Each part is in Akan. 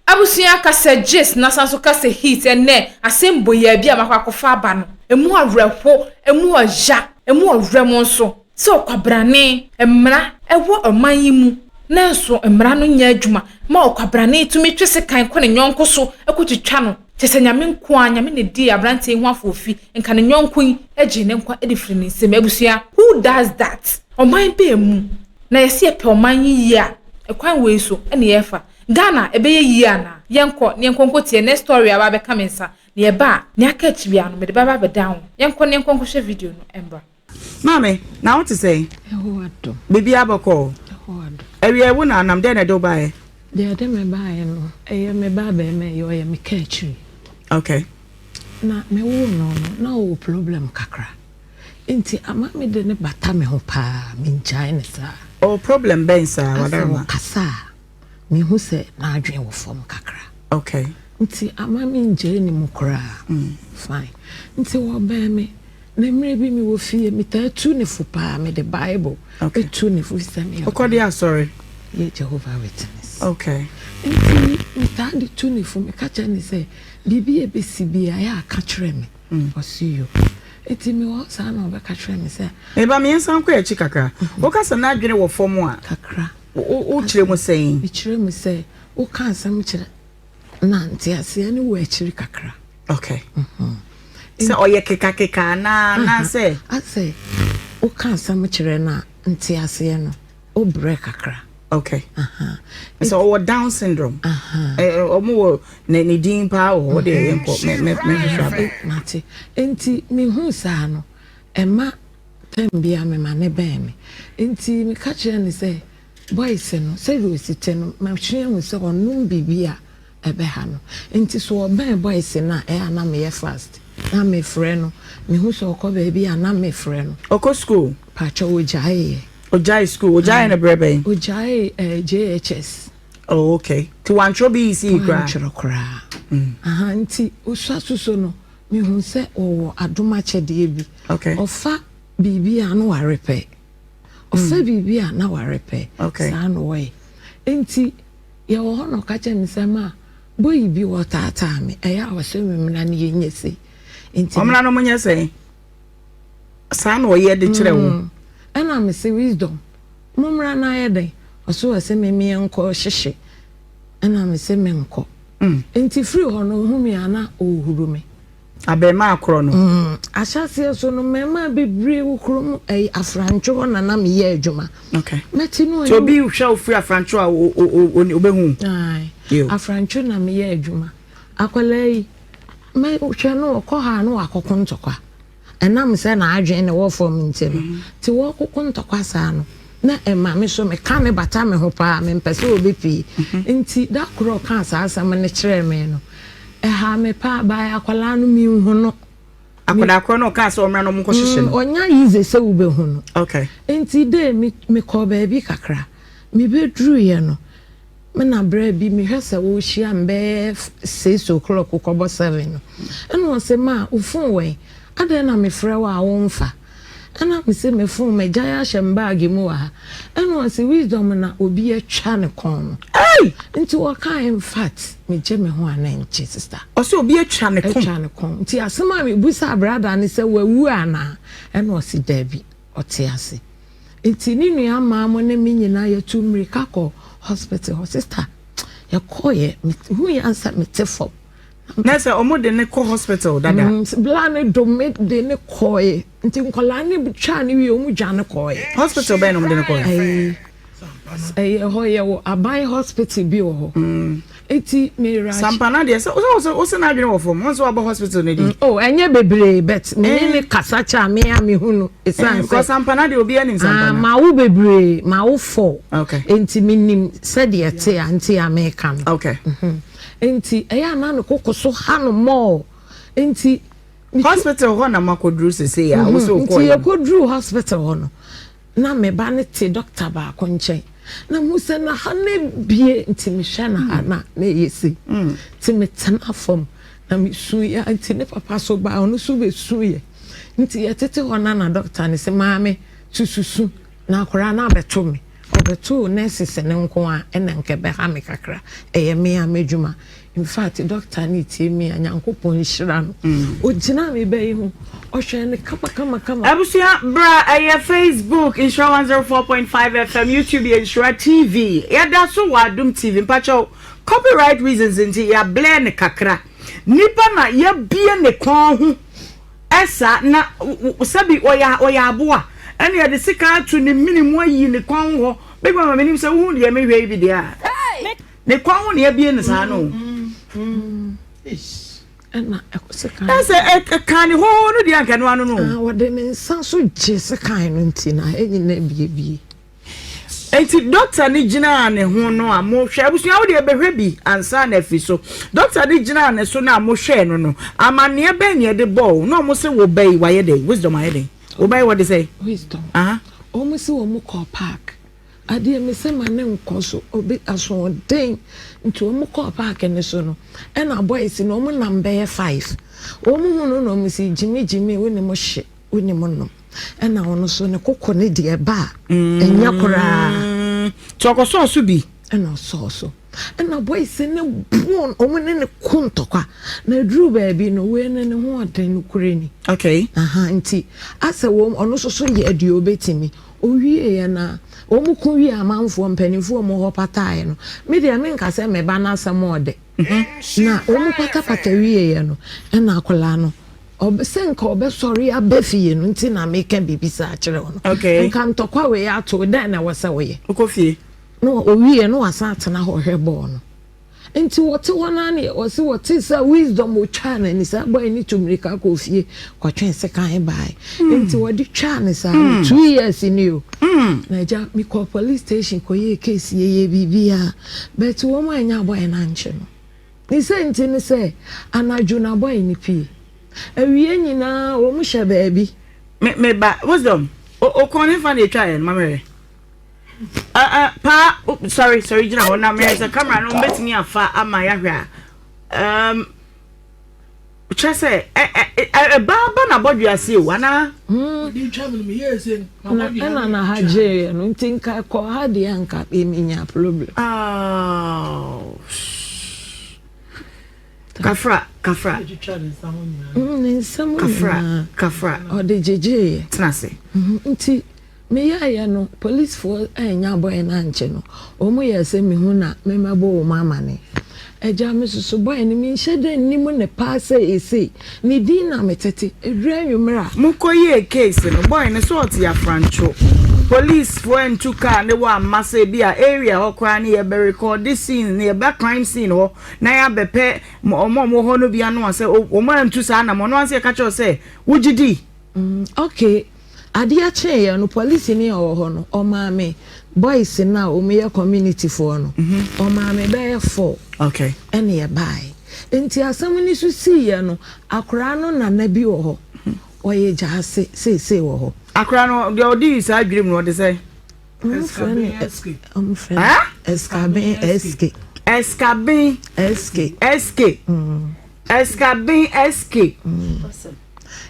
abusia ka se gist na sanso ka se heat ene asembo ya bia makwakofa aba no emu awerho emu oja emu owremo nso so kwabrane emra ewo oman mu na so emra no nya adwuma ma okwabrane tumi twese kan ko ne nyonko so ekotwitwa no tese nyame nko anyame ne di abrante hu afofi nka ne nyonko agi ne nkwa edifiri ne nsem abusia who does that oman be mu na yesi epe oman yi a ekwan we so ene yefa Ghana ebeye yi ana yenko ne nkonkotie ne story aba be kamensa ne eba ne aka chibia no me de baba be down yenko ne nkonko hwe video no embra mame na what to say ehowado bibi abako ehowado ewie wo na nam de na do bae de me bae no eye me baba me yo ye me ka chi okay na me wo no na o problem kakra enti ama me de ne bata me ho pa me njai ne sa o problem ben sa wadama kasa me hu se na adwen wo fom kakra okay nti ama me nje ni mukra fine nti wo ba me na mre bi mi wo fie mi ta tu ne fu pa me the bible okay tu ne fu se me okodi sorry ye Jehovah witness okay nti mi ta di tu ne fu me ka cha ni se bibi e be sibi ya ka kire me osiyo eti mi wo sa na obe ka kire me se e ba me nsan kwa echi kakra wo ka sa na adwene wo fom a kakra o kire mu sein mi kire mu se o ka nsam kire na nti ase ani wo ekiri kakra okay se oye keka na se ase o ka nsam kire na nti ase no o break kakra okay so o down syndrome omo ne din pa o de yenko me hwehwa mate enti mi hu sa no ema tembia me ma ne ben me enti mi ka kire ni se boys no se ro site no ma hwe hu se onum bibia ebe ha no enti so oben boys na na me ye fast na me frɛ no me hu so ko baby na me frɛ no oko school pa cha ojai school ojai na brebe ojai JHS oh okay to one chobi see gra nti osasuso no me hu se o adoma chede bi okay ofa bibia no warepe ofa bibia na warepe okay sa no we enti ye wo no ka che nsema boyi bi wo tata me eya wo se memna ne yenyese enti omna no munyese sa no ye de kire wo ana me se wisdom mumra na ye de oso wo se meme enko hyehye ana me se menko enti free ho no hu me ana ohuru me abema akro no ahyase so no mema bebre wukrum afrancho na na me ye adwuma okay meti no so bi hwa free afrancho a obehu ai afrancho na me ye adwuma akwalai me hwa no ko ha no akoko ntokwa enam se na adwen ne wo form ntem ti wo akoko ntokwa sa no na ema me so me ka me bata me ho pa me mpese obepi nti da kro ka sa asam ne kire me no ha me pa ba akwala no mi hu no akwada kro no ka so omra no mko hyehye no onya yize se ube hu no okay enti de me ko ba bi kakra me bedru ye no me na bra bi me hwese wo hia mbe 6 o'clock ko bo 7 no eno se ma ufun we ade na me frɛ wa wo mfa ana me se me fun me jaya shemba agimu wa eno se wisdom na obi atwa ne kon no ai nti wo ka in fact me je me ho anenche sister o se obi atwa ne kon nti asema me busa brother ne se wawu ana eno se dabi ote ase nti ni nua maamo ne me nyina ya tumri kako hospital sister ya koye hu ya ansa me tefo nese omo de ne ko hospital dada blane do me de ne koye nti nkola ne bitwa ne wi omu dwa ne koye hospital be no de ne koye ho ye wo abai hospital bi wo eti me ra sampana de so na adwene wo fom wonso abo hospital ne di enye bebre bet me ne kasa cha me ya me hunu esan ko sampana de obi ani sampana ma wo bebre ma wo fo okay enti minim said ye te anti america okay enti eya na no kokoso ha no mo enti hospital ho na makodru sese ya wo so ko enti ye kodru hospital ho no na me ba ne te doctor ba ko nchen na musa na ha ne bie enti me hwa na ha na yesi ti me tena fom na me su ya enti ne papa so ba ono su be su ye enti ye tete ho na doctor ne se maame sususu na akora na beto me obeto nurses ne nko a ena nkebe ha me kakra eye me amedwuma in fact doctor ni tie me anyankopon hira no ogina me be hu ohwe ne kama abusia bra eye Facebook Nhyira 104.5 FM YouTube Nhyira TV yada so wadum TV mpacho copyright reasons nti ya blend kakra nipa na ya bie ne kon ho esa na sabi oya aboa ene ya de sika to ne minimu ayi ne kon ho be gba ma nim se hu de me hwe bi de a ne kon ho ne ya bie ne sa no ena ekosika ese kan ho no de anka no ano no wode ne nsa so je sekan no nti na enyi na bie enti doctor ni gina ne ho no a mo hwe abusu wo de behwe bi ansa na afi so doctor ni gina ne so na mo hwe no amane be nye de ball no mo se wo bai wa ye dey wisdom aye dey wo bai what they say wisdom o mo se wo mo call park ade me se ma ne nkoso obi aso den nti o mo call park ne so no e na boys no mo number 5 o mo hu no mo si jimi woni mo hye woni mo no ena ono so ne kokko ne de ba enya kora chokoso so bi ena so ena boys ne bon omo ne kuntokwa na dru baabi no we ne ho adan no kureni okay nti asa wo ono so ye ade obetimi owie ya na omu ku wi amanfo mpanifo mo ho patae no me de me nka se me ba na asem ode na omu pata wie ya no ena akola no obesenka obesori abefie no nti na meka bibisa akere wono nka ntokwa we ato dan na wasa we okofie no owie no wasa atena ho hwebo no nti wote wona ne wose wote sa wisdom o twa na ni sa boy ni tumrika kofie kwatwen se kan bai nti wodi twa ne sa 2 years ni o na ja mi call police station ko ye case ye bibia but wo mo anya boy na nche no ni se nti ni se anaju na boy ni pi awie nyina wo mu hye baabi me ba wisdom o kon fa na twa en mamere sorry jina na me the camera no betimi afa ama ya hwa chese baba na bodua se o ana di twa me yese na haje no ntinka ko hade anka be minya problem kafra kafra o de jeje trase nti me ya no police for anya boy na nche no omu ya se me hu na me mabo o mama ne eja me susu boy ni mi hyede ni mu ne pass ese ni din na metete edra nwumra mukoye case no boy ne sort ya francho police for entu car ne wa massa bia area hokra ne ye be record this scene ne be crime scene ho na ya bepe omo ho no bia no se o ma entu sa na mo no anse ka cho se wugidi okay ade a che ya no police ni ho no o ma me boys na o me community for no o ma me be 4 okay ene ye bai enti asam ni su si ya no akora no na na bi wo ho o ye ja se wo ho akora no de odi is adwrim no de say SK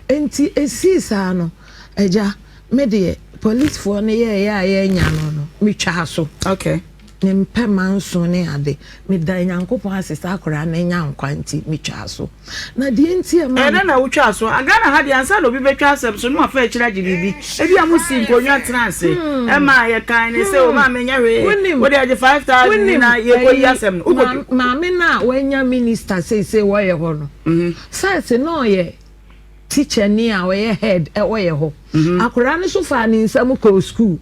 enti esi sa no eja me de police for ne ye nya no me twa so okay ne mpema nso ne ade me da nyankopon asesa akora na nya nkwanti me twa so na de enti e ma na wo twa so agana ha de ansa no bi betwa asem so no afa akira gidibi ebi amusi nkonwa transe e ma ye kan ne se o ma menya we wo de age 5000 na ye ko yasem no ma me na wanya minister say wo ye ho no say no ye teacher ni a we head e wo ye ho akora ne so fa ni nsam ko school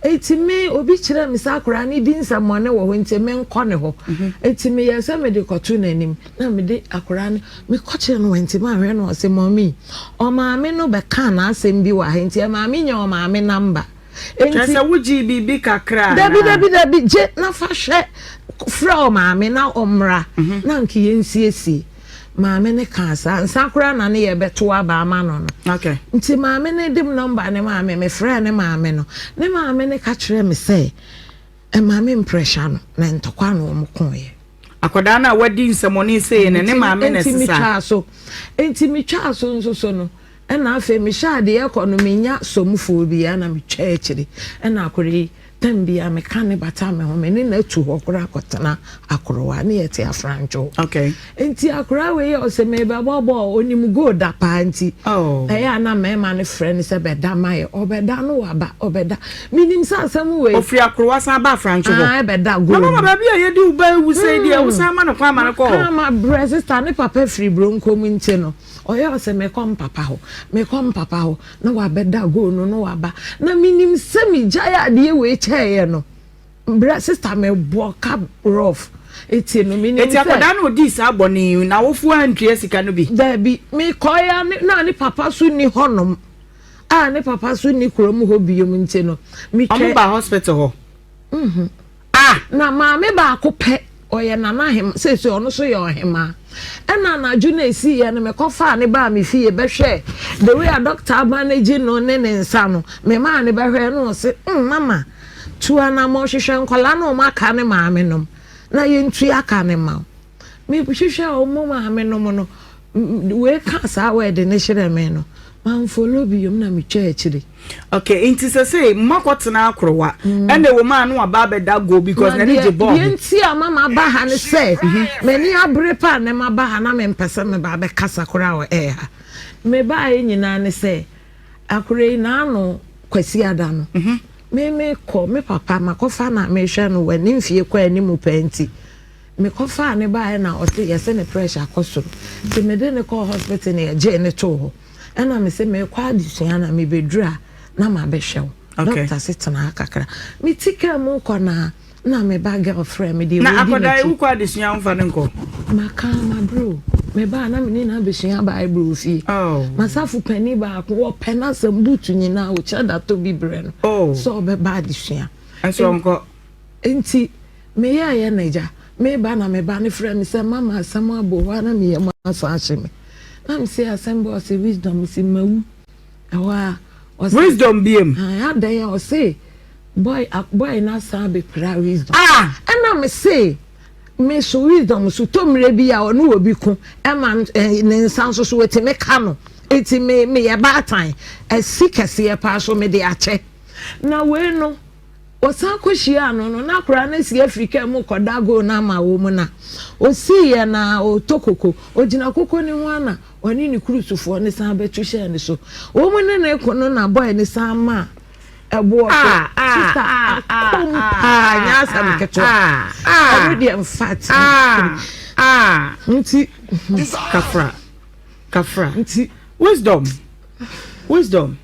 etime obi kire me sa akora ne di nsam ne wo ho ntime nko ne ho etime ye se me de kotu nanim na me de akora ne me ko kire no ntime ahwe no se mommy o maame no be kan na asem bi wa he ntime maame nya o maame number enti se wuji bibi kakra dabi je na fa hwe fra o maame na omra na nki ye nsiesie maame ne kansa nsakura na ne ye beto aba ama no okay nti maame ne dim number ne maame me frɛ ne maame no ne maame ne ka kyerɛ me sɛ e maame impression no na ntokwa no mo konye akoda na wadi nsemoni sei ne maame ne sisa enti mi twa so nso so no e na afa mi sha de ekonomi nya somfo bi ya na mi twa akiri e na akori Tambia me kan bata me ho me ne na tu hokora kotena akorowa ne yete afranjo. Okay. Enti akora we o se me ba bobo onim go da pa nti. Oh. Ya na me ma ne friend se be da mai obeda no waba obeda. Minim sa asem we. Ofri akorowa san ba franjo ho. Ah be da go. Mama ba bia ye di uba wu say dia wo san ma no kwa ma no ko. Kama bresister ne papa free bronco mu nti no. Oya se me kom papa ho na wa beda go no waba na minim se mi jaya de we cheye no bra sister me bo cap rough eti no minim eti akoda no di sa boni na wo fu antue sika no bi da bi me koya na ni papa su ni honom ne papa su ni krom ho biom nti no mi twe ba hospital ho na ma me ba ko pe oye nana him say ono so ye ohema ena na ju na esi ye no me kofa ne ba me fie be hwe the way a doctor manage no ne nsa no me ma ne be hwe no se mama tuwa na mo hwehwe nkola no maka ne ma me nom na ye ntu aka ne ma me hwehwe o mo ma me nom no we ka sa we de ne hire me no man follow bi yom na me church. Okay, inti say makotena akrowa and the woman no aba be da go because na dey born yenti mama ba ha ne say meni abrepa ne ma ba ha na me mpese me ba be kasa kora o ha me ba nyina ne say akure na no kwasi ada no me ko me papa makofa na me hwe no wani mfie kwa ani mu panti me kofa ne ba na o te yese ne pressure akosoro te me de ne ko hospital ne je ne to ho ana me se me kwa adisua na me bedura na ma be hwew doctor sitana kakra me tika mu ko na me ba girlfriend me dey na akoda u kwa adisua mfa ne nko maka ma bro me ba na me na besua ba bro fi masafu pani ba ko wo pena sambutu nyina o chada to bi bre no so be ba adisua enso nko enti me ya ya naija me ba na me ba ne friend me say mama asam abo wa na me ya ma so ahye me I'm say assemble say wisdom is in mawu awa wisdom biem I dey o say boy na san be pra wisdom and I'm say me so wisdom so to mre bi ya onu obi ku e man ne nsan so weti me ka no eti me ya ba tan esikese e pa so me de ache na we no osan koshia no na kura na si Africa mu koda go na ma wo mu na o si ye na o tokoko o jina koko ni wana oni ni krusufo ni san betu she ni so wo mu ne na ekono na boy ni san ma ebo sister nya sam keto already in fact nti kafra nti wisdom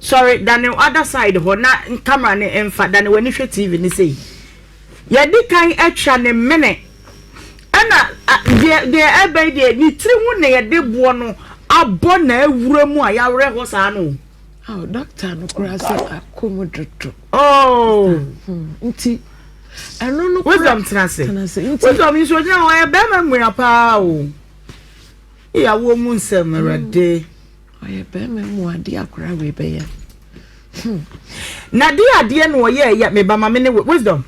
sorry than the other side ho na camera ne emfa than when you TV ni say ya di kan extra ne mene ana de ebe de ni tiri hu ne ya de bo no abo na awura mu a ya wre ho sa no doctor no kura say akomododo nti eno no wisdom trance wisdom is oja o e be ma mu pa o ya wo mu nsem rade oye be me mu ade akora we be ya na de ade no ye ya me ba ma me ne wisdom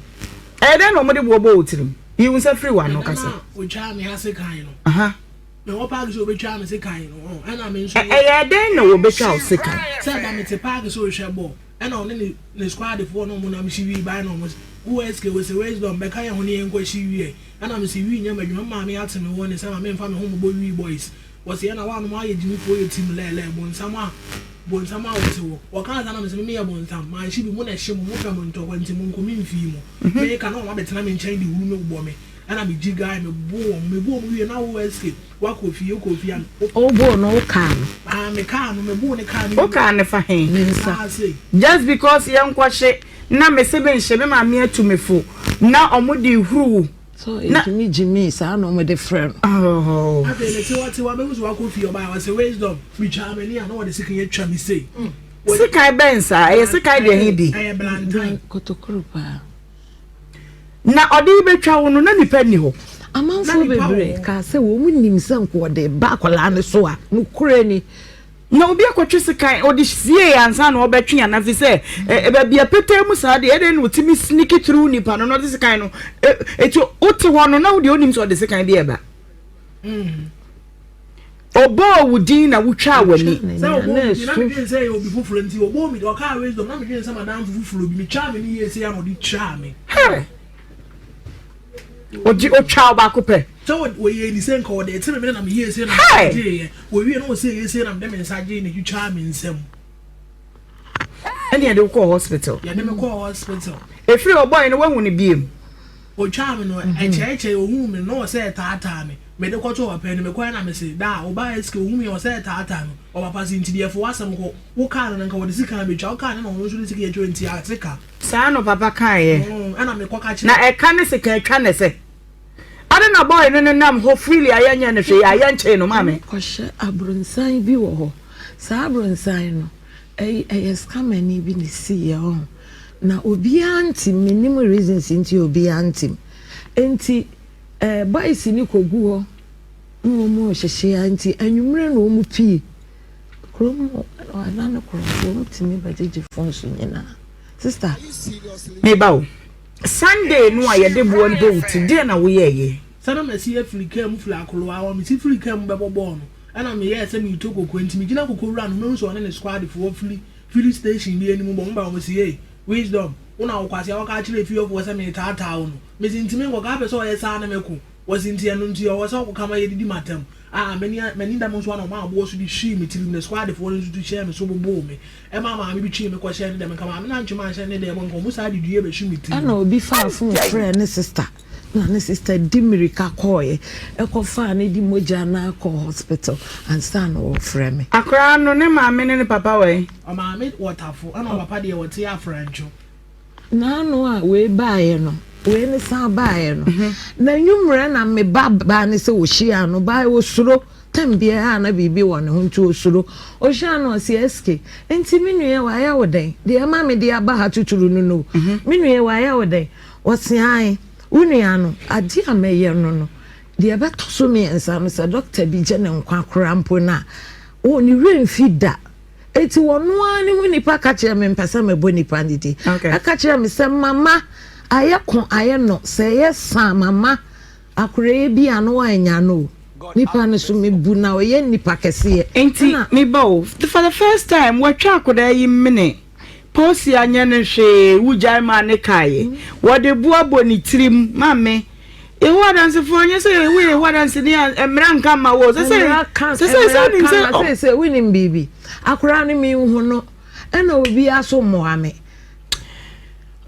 e de no mo de bo otirim yi unsa free one no kasa o cha me ha se kan no me wo park so be cha me se kan no ana me nso e de no wo be cha o se kan say ba me te park so hwe bo ana on ne squad for no mo na me shi wi ba no mo USK we say wisdom be kan ya ho ne enko shi wi ana me si wi nya madwuma ma me ate me wo ne say ma me mfa me ho mo bo wi boys was here na one more jimi for your team lele bonsama wo wo kan na me se me ya bonsam ma shi bi mo na hye mo mo fa mo nto kwanti mo nko mi mfi mo me ka na o ma betena me nchen di wu me bo me ana me gi guy me bo mo wie na wo escape wa ko fie an o bo no ka no me ka no me bo ne ka no o ka ne fa hen just because ye nko hye na me se be nhye me ma me atu me fo na omudi huru so Jimmy sa no me the friend I tell what me so ko fie oba was wisdom we charm ni na what the sikin ye twa me say sikai bensa e sikai de hidi e blantan kotokuru pa na odi betwa wo no na nipa ni ho amanfo bebre ka se wo mu nim sanko de ba kwala ne so a no kure ni na obi akwatwe sikai odi sie ansa na obetwe ya na fi se e ba bia pete mu sa de e de no timi sneaky through nipa no de sikai no eti ote ho no na odi onim so de sikai de e ba Obo wudin na wutwa wani. Say obo na say obi fufuro nti obo mi do ka wisdom na me dey say madam fufuro bi me twa me ni yesi am odi twa me. Hey. Oji o twa ba ko pe. So we ye ni say nko dey tell me na me yesi na me we wi no say yesi na me dem nsaje na you twa me nsam. Any dey call hospital. Ya dem call hospital. Efiri oboy no wahu ne biem. O twa me no eche ohun me no say tata me. Me de kwato wa pen me kwa na me say da oba eske ohun me o say tata no. O papa si ntidi efo wasam ko wo ka na nka wo de sika be twa o ka na no so de sika ye 20 atika. Sa no papa kan ye. Ana me kwa ka chi. Na e ka ne sika twa ne se. Ade na boy no nam ho freely ayanya ne hwe ayanche no mame. Kohye abronsan bi wo ho. Sa abronsan no scammer bi ni see ya na obi anti minimum reasons into obi anti enti boys ni kogu ho no mo hyehye anti anwumre no mu pii kromo ana no kromo timi bajeje fonso nyina sister me bawo Sunday no ayede bo no be today na wo ye sana mesi Africa mu fla akolo awo mi si Africa mu bebo no ana me ye se mi to kokko enti mi gina kokko run no so ne squad for fili station bi eni mu bo mba mo si hey wisdom una okwasi awaka chire fi of se me tata wo no me si ntimi ngo ga pe so ye sa na meku was inti anu nti o so kama ye didi matam many da mo so na ma bo so di shi mi tiri ne squad for no to share me so bo me e ma bi chi me ko share ne dem kama me na nchuma share ne dem ngo musa di due be shi mi tiri ana obi fa fun friend ne sister na ne sister Dimirika koye e ko fa ne di moja na ko hospital and stand o frame me akra no ne ma me ne papa we o ma me waterful ana papa de wote ya francho na no a we baaye no we ne san baaye no na nwumre na me ba ne se wo hia no baaye wo suro tambie ha na bibi wo ne huntu osuro o hia no se SK enti minue wa ya woden de ma me de aba ha tuturu no minue wa ya woden wo se ai unia no adi ameye no de ebe to so me ensa no se doctor bi je ne nkwa krampo na o ni remfi da eti wono ani hu nipa ka kire me mpesa me bo nipa ndidi aka kire me se mama aye kon aye no se ye san mama akure bi ano anya no nipa no so me bu na o ye nipa kese enti me bo for the first time we twa akoda yi mene posi anya ne hwe wujai ma ne kaye wo de bu aboni tirim mame e wadanse fo anya se we wadanse ni emra nka ma wo se se winim bibi akura ni mi hu no ena obi aso moame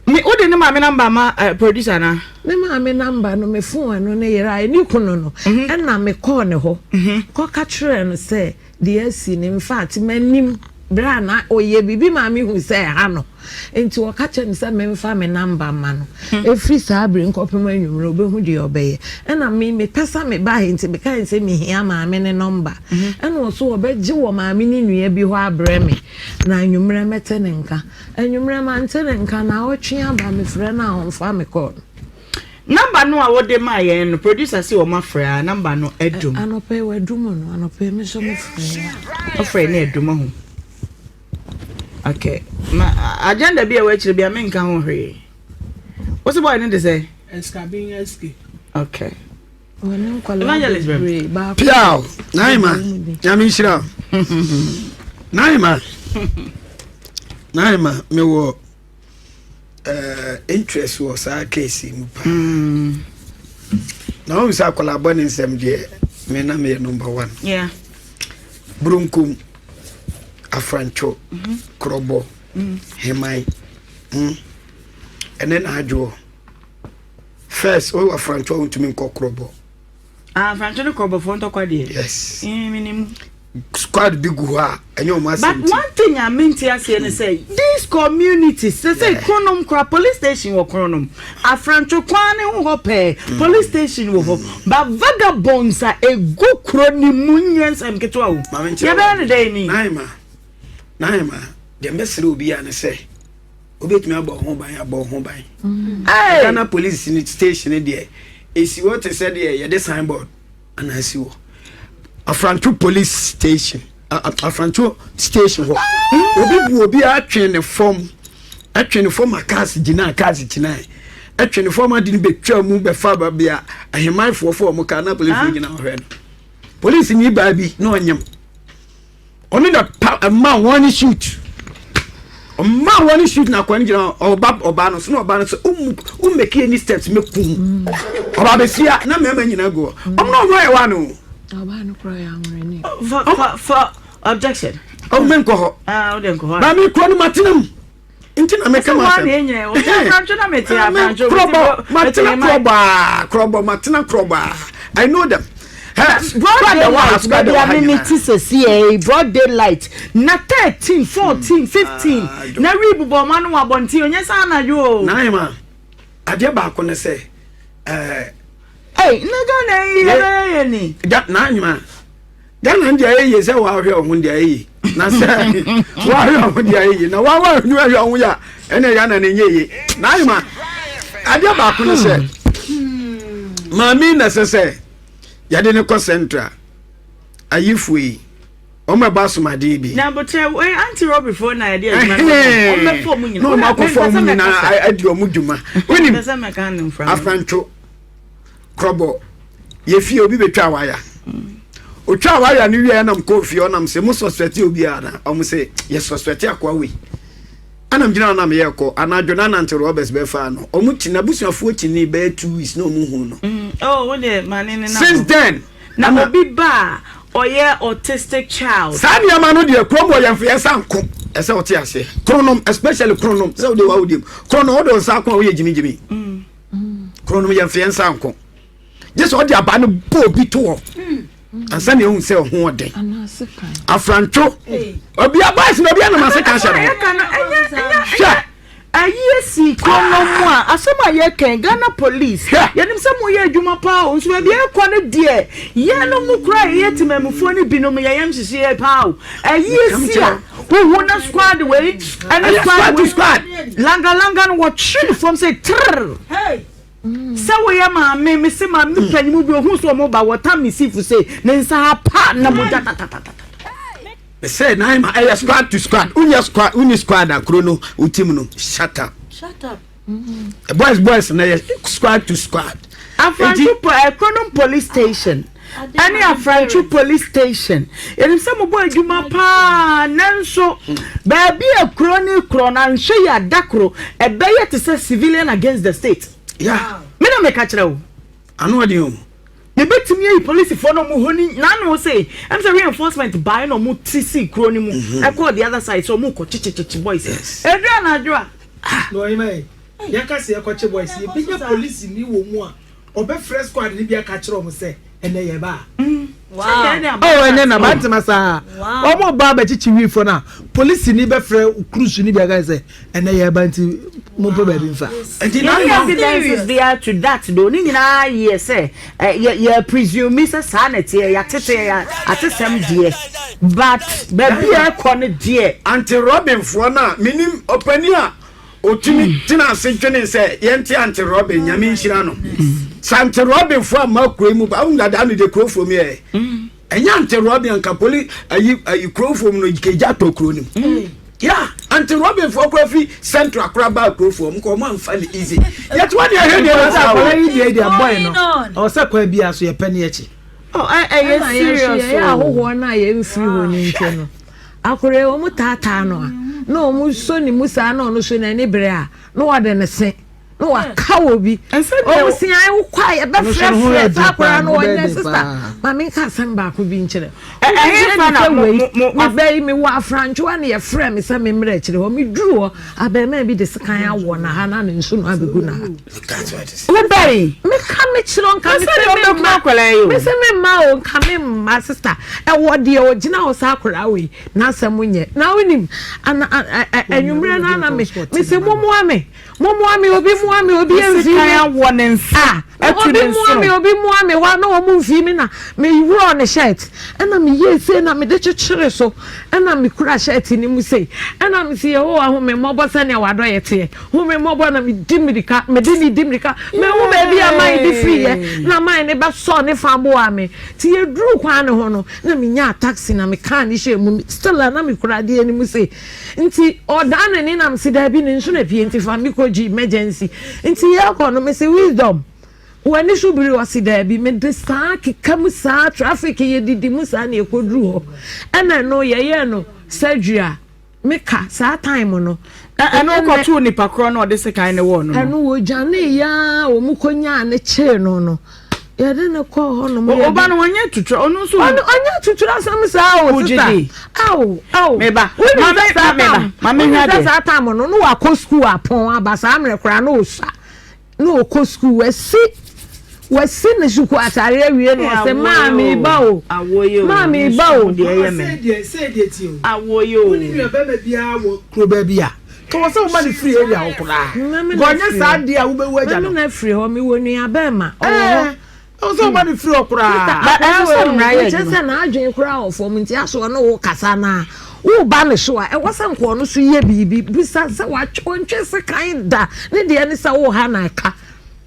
me odi ne mame number ma producer na ne mame number no me phone no ne yera ni kunu no ena me call ne ho ko ka kire no se de asi ni in fact manim bra na oye bibi mami hu say ha no enti wo ka che nse me mfa me number ma no efri sa abre nkopem anwumre obehu de obeye ena me pesa me ba enti me kan se me hia mami ne number ena wo so obeje wo mami ni nua bi ho abre me na anwumre mete ne nka anwumre ma nte ne nka na otwe aba me frɛ na onfa me call number no a wode ma ye no producer say o ma frɛ number no edum anope wedum no anope me so me frɛ na edum ho. Okay. Agenda be a way to be a main country. What's the boy need to say? SK. Okay. Evangelist Piao, Naima, Yamishra. Naima, me wo interest was our case in now we saw collaborating some day. Me na me number 1. Yeah. Brunkum Afrancho, Krobo, Hemai, and then Ajo. First, all Afrancho to me call Krobo. Francho Krobo for to quite yes. Minimum squad big and your master. But one thing I meant to say, these communities, they say Chronom police station or Chronom. Afrancho Kwane Hope, police station will hope. But vagabonds are a good crony munions and get out. Naima, the message will be an say. Obey me about home by. Ghana Police Station there. Is what I said here, you're the signboard. And I see Afrancho Police Station. Afrancho Station. Will be actually in a form. Actually, form a cast, Gina, actually, former didn't be true, move by Faber, be a him for Ghana Police in our head. police ni baby no onyam only the man one shoot man one shoot na kwani jina oba no so no oba no so make any steps make kum oba be sia na me nyina go no no wa no oba no kro ya amreni for objection men ko ho o den ko ho ba mi kro no matinam intina me kama wa ne nye o francho na meti ya francho krobo matina kroba I know them. Broad daylight na 13 14 15 na ribubo manu abonti onye sa na yo naima ade ba ko ne se naga na ye ni naima Ghana ndia ye se wa hwe ohun dia ye na se wa hwe ohun dia ye na wa hwe ohun ya ene ya na nye ye naima ade ba ko ne se mami na se yade ne ko central ayifui o me ba somade bi na but anti-robbery for na idea o me form nyina no ma ko form nyina adi o muduma woni afrancho krobo ye fi obi betwa waya o twa waya ni wi na mko fi o nam se mo suspect obi ana o mo se ye suspect akwa we anam gina na me ye ko anadwo na anti-robbers be fa no o mu tina busuafo chini be 2 weeks no mu hu no wole mane na since then na obi ba oye autistic child sani amano de kromo yemfe sanko ese wote ase kronom especially kronom so de wa wodim krono odo sanko wo ye jimi kronom yemfe sanko just odi aba no bo bi to ansani ehun se ho oden afrancho obi abas no obi na maseka share ayesi konomu a asema ye ken Ghana Police yenim se mo ye adwuma pa o nso be ekọ ne de ye no mu kra ye timamfo ne binom ye yam hihye pa o ayesi a wo na squad we and squad langa no what from say hey se wo ye ma me se ma me panyimu bi ohun so mo ba water me sifu say ne nsa pa na mo ta say naima squad to squad unya squad akrono utim no shut up boys na squad to squad Afranchu Ekronom police station any Afranchu police station enim say mo boy adwuma pa nanso ba bi akroni krona nhwe ya dakro ebeye to say civilian against the state me no make a kire wo anu ade o the betimi yi police for no mu honi na no say am say reinforcement buy no mu tc kroni mu I call the other side so mu ko chichichi boys edra na adwa no ime yaka se yakoche boys ye binya police ni wo mu a obe fresh squad ni bia ka kire o mu say ene ye ba ene na batima sa omo ba ba chichi wi fo na police ni be frɛ cruise ni bia ga say ene ye ba nti mo pe ba bi mfa nti na evidence there to that do ni nyina ye say ye presume say sanity ya tete ya atesem die but baby e kɔ ne die anti-robbing fo na minim opani a otumi tina asentwene say yenti anti-robbing nyame nhira no anti-robbing fo ma kro mu ba unga da no de kro fo mi e enya anti-robbing anka poli ayi kro fo mu no ikeja to kro nim anti-robbing for coffee central craba crofo ko man fall easy yet what you hear the boy no o se kwa bia so ye pani echi serious ahoho na ye mfiri ho ni nche no akore o mu tata no no mu so ni musa na no so na ni bre a no wade ne se no akawo bi o si ai wo kwa ye be fresh akora no wonye sister mami ka samba ko bi nchire me wa Francho na ye frɛ me se me mre kire ho me duru ho abema bi de sekan awo na ha na nsu no abegu na wo bari me ka me kire on ka me se me ma o ka me ma sister e wo de o gina o sa akora we na asem nye na wonim anwumre na me se momoa me obi muami obi enfi kan won nfa obi muami wa na o mu nfi mi na me wuro on shirt na me ye se na me de chichire so na me kura shirt ni mu sei na me se o ahu me mobo se ne wado yete hu me mobo na me dimirika me hu baby amai di free ye na mai ne ba so ne fa bo ame ti ye duru kwa ne ho no na me nya taxi na me kan ni she mu still na me kura de ni mu sei nti odan ni na me se da bi ni nso na pie nti fa mi ko emergency nti ya ko no me say wisdom wani subiri wasi da bi me de saa kikamu saa traffic ye didi mu saa na ekodru ho ana no ye no surgery meka saa time no eno ko tu ni pakro no de se kan ne wo no eno wo jane ya wo mu konya ne che no ya de ne ko ho no o ba no onye tutu onu so onye tutu asam saa o sister aw meba mama hwade saa time no wa ko school apon abasa amre kra no osa no ko school wasi ne shuku atare awie no se mami ba o mami ba o de ye say de ti o awoyo uni mi ba bia wo kro ba bia to wo say wo ma ni free area wo kura gonya sa de a wo be waja no na free ho mi woni abema o say wo ma ni free okura ba so mra ye just na adwen kura o fo nti aso no wo kasa na wo ba ne so a e wasam ko no so ye bibi bisa se wa chonche se kan da ne de ne sa wo ha na ka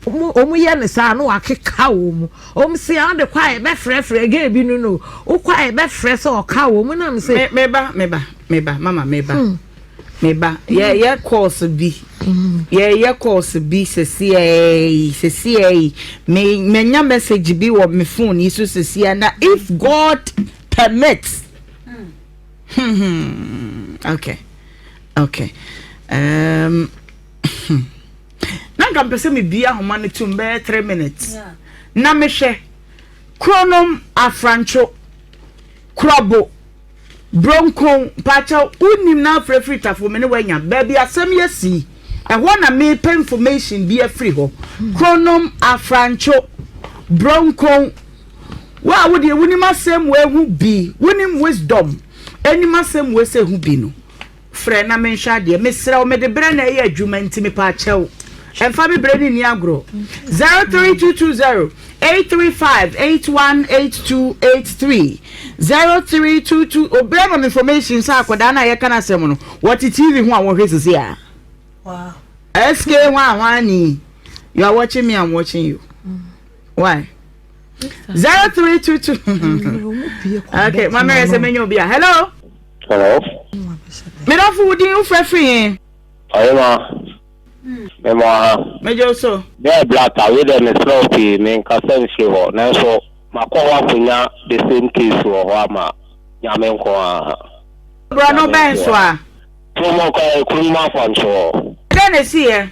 omu ye ne sa no akeka wo mu si an de kwa e be frefre ge bi no o kwa e be fre so o ka wo mu na me se meba mama meba ye course bi ye course bi se me nya message bi wo me phone yi so se na if God permits okay Nanga mpese me bia homa ne tum be 3 minutes. Na me hwe Chronom Afrancho Krobo Bronco Pacha unim na free tafo me ne wanya baby asem yesi. Ehwo na me pay information be free ho. Chronom Afrancho Bronco wa wo de wunim asem we hu bi wunim wisdom enim asem we se hu bi no. Frɛ na me hwa de me srɛ o me de bre na ye adwuma ntimi pa chew. And Fabi Brady Niagro 03220 835 818283 0322 Obama information sa akoda na ye kana asem no what TV ho a wo hwese se a wow SK1 you are watching me, I'm watching you. Why 0322 okay mama say menyo bia hello me don't food you free OHEMAA Mema Mejo so there black away there me sloppy me nka say ho na so makwa kunya the same case ho ama nyame nko a bro no ben so a mo ko kuma fan so then see here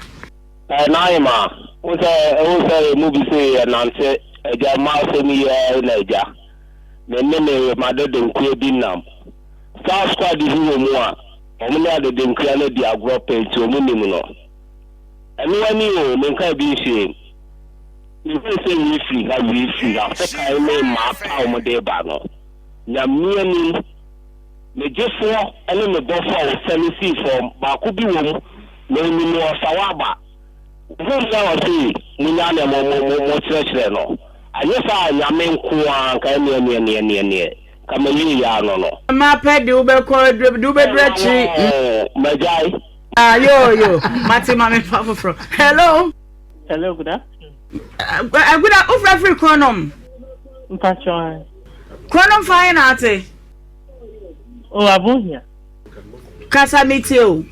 naima o say mu bi say nante eja ma se mi na eja me ma de nku bi nam South squad di hu mu a omo na de nku na di agro paint omo ni mu no anyone you men can be shame. You can say we free, after I may map our day banner. Yamian, the J4 and the buffer semi from Bakubi Wom, no more Sawaba. Who shall say, Minana more church no. I just saw Yamen Kuan, near. Come a year, no. My pet do be called Dubedrechi. My guy. Yo, Mati Mami Papa from. Hello, good afternoon. Good afternoon, free Chronom. Chronom fine ate. Oh, Abunia. Casa Miteo.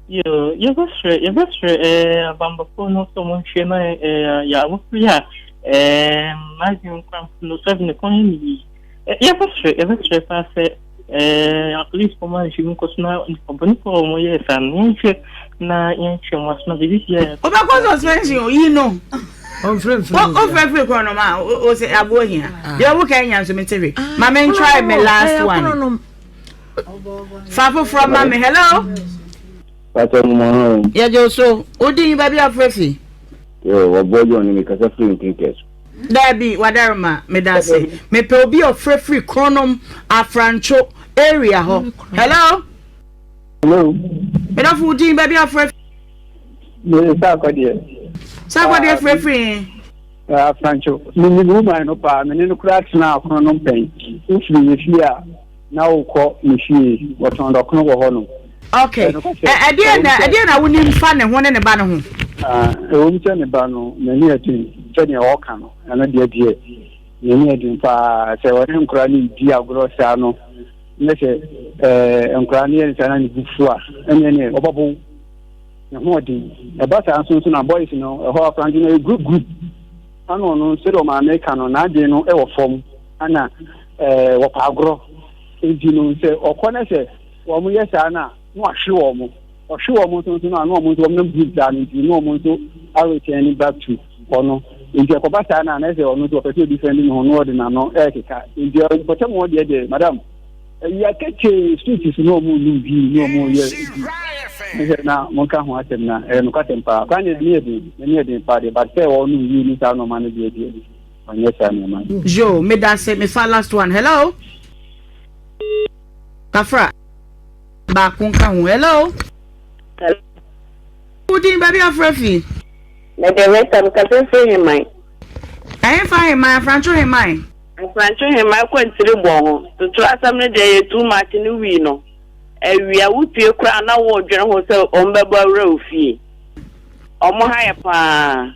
You go straight, Bambo, no someone shema, ya, Mazin Cramp, no 7 economy. You go straight, I say. Police command she because now in company for mo yes and na yenche was na bibi here o ba ko suspension you know on friend kono ma o say abo here you wo kan yan so me tv ma men try me last one Fafo from mama hello ya jo so odin ba bi afrefi yo wo bojo ni me kasa free tickets Dabi wadarma me dase me pe obi of free Chronom Afrancho area ho hello me don't food in baby afrefi me sakode free Afrancho me woman no pa me no kura na Chronom pen if me fia na wo ko me fie what on dokono wo ho no okay e na woni mfa ne ho ne ba ne ho ewo mi ne ba no me ni atin tani o ka no na de ni atin pa se woni nkura ni di agro sa no ne se nkura ni en sana ni bufu a ene obobo ne ho di e ba sa so na boys no e ho afranji no group ano no se do ma America no na ade no e wo fom ana wo pagro eji no se okone se wo mu yesa na no ahwe wo mu so na no mu so wo nam group da ni no mu so return back to ono nje ko bata na na se ono to person defend no no de na no keka nje botem wo de madam ya keche streets no mu lubi no mu ye na mo ka ho atem na no ka tempa kwa ni de pa de but say onu yi ni ta no man de onye sa ni man Jo me da say me fa last one hello Kafra ba kun ka ho hello Udi baby afrafi na the rest am ka say him mai I fa him mai francho him mai francho him mai ko ntiri bo to to asam ne de too much ni wi no ewia wupie kra na wo dwere ho se ombeba wra ofie omo haye pa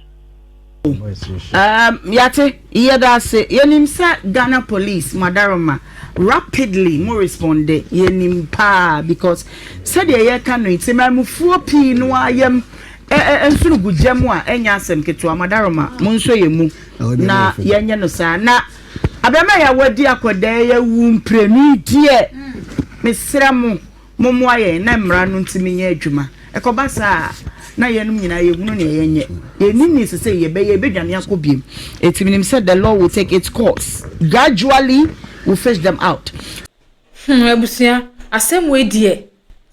yate yeda se yenim sa Ghana Police Madaroma rapidly mo responde yenim pa because said ye kan no itemamufuo pi no ayem ensuru gujemu a enya asem keto Madaroma mo nso yemu na yenye no sa na abema ya wadi akoda ya wu mprenu die mesramu momoaye na mra no ntimi adwuma ekobasa na yenum nyina yehunu ne yenye yenini sese ye bedwane akobiem etiminim said the law will take its course gradually will fetch them out abusia asem we die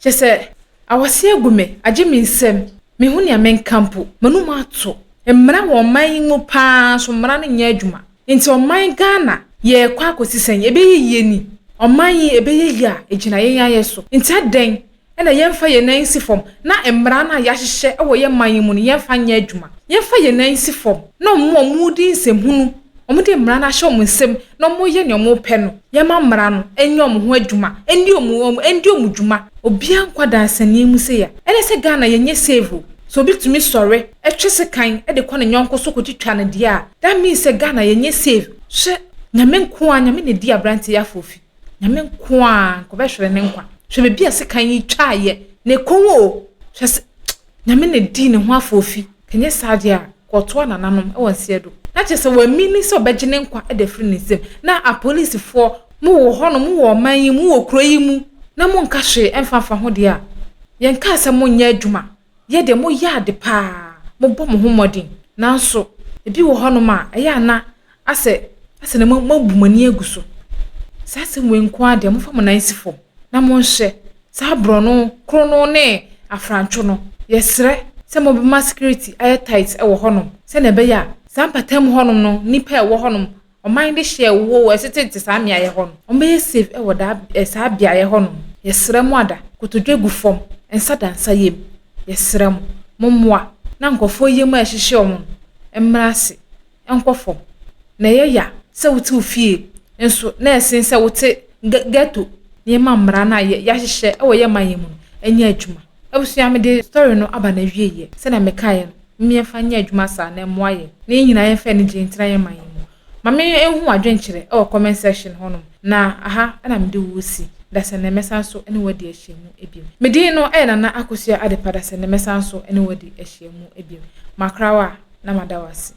chese awase agume agemi nsem me hu ne amenkampo manum ato mra wo man mu pa so mra ne nya adwuma nti o man Ghana ye kwa akosisen ebeyiye ni oman yi ebeyiye a ejina ye yaye so nti aden ena yemfa ye nan si fom na emra na ya hyehyɛ ewo ye man mu ne yemfa nya adwuma yemfa ye nan si fom na mu di nsem hunu omude emra na hye nsem na mo ye ne mo pɛ no yema mra no enye ho adwuma endi omu dwuma obia nkwada asani mu se ya ene se Ghana ye nye save so bitumi sore etwese kan de kwa ne nyonko so kotitwa ne dia that means se Ghana ye nye save hye nyame nko a nyame ne dia branti ya fofi nyame nko a ko be hwere ne nkwa hwe be ase kan yi twaye ne konwo hwe nyame ne di ne ho afofi kenye sade a koto nananom e wonse do na chese wa mini so beje ne nkwa e de free ne sem na a police for mu wo hono mu wo man yi mu wo kro yi mu na mu nka hwe emfafa ho de a yen ka se mu nya adwuma ye de mu ya de pa mu bɔ mu ho modin nanso ebi wo hono ma eya na ase ne mabumani aguso sase mwenko ade mo fa mo nan sifo na mo hye sa bro no krono ne afrancho no yesre se mo be security aye tight e wo honom se na be ya sampatam honom no nipa e wo honom o mind de hye wo esitete sa me aye honom o be safe e wo da sa bia aye honom yesre mo ada kotodwegu fom ensa dansa yem yesre mo moa na nkofo yem a hyehyɛ omon emrase enkofo na ye ya se wuti ofie enso na esen se wuti gato ne mamra na ya hyehyɛ e wo ye mayemu enya adwuma abusua me de story no aba na wieye se na mekae no mmiefa nya adwuma sa na moaye ne nyina ye fa ne gentra ye mayemu mame ehu adwenkyere e wo comment section honom na aha na me de wusi da se na mesa so ene wadi ahyemu ebiem me din no e na na akosua adepada se na mesa so ene wadi ahyemu ebiem makrawa na madawasi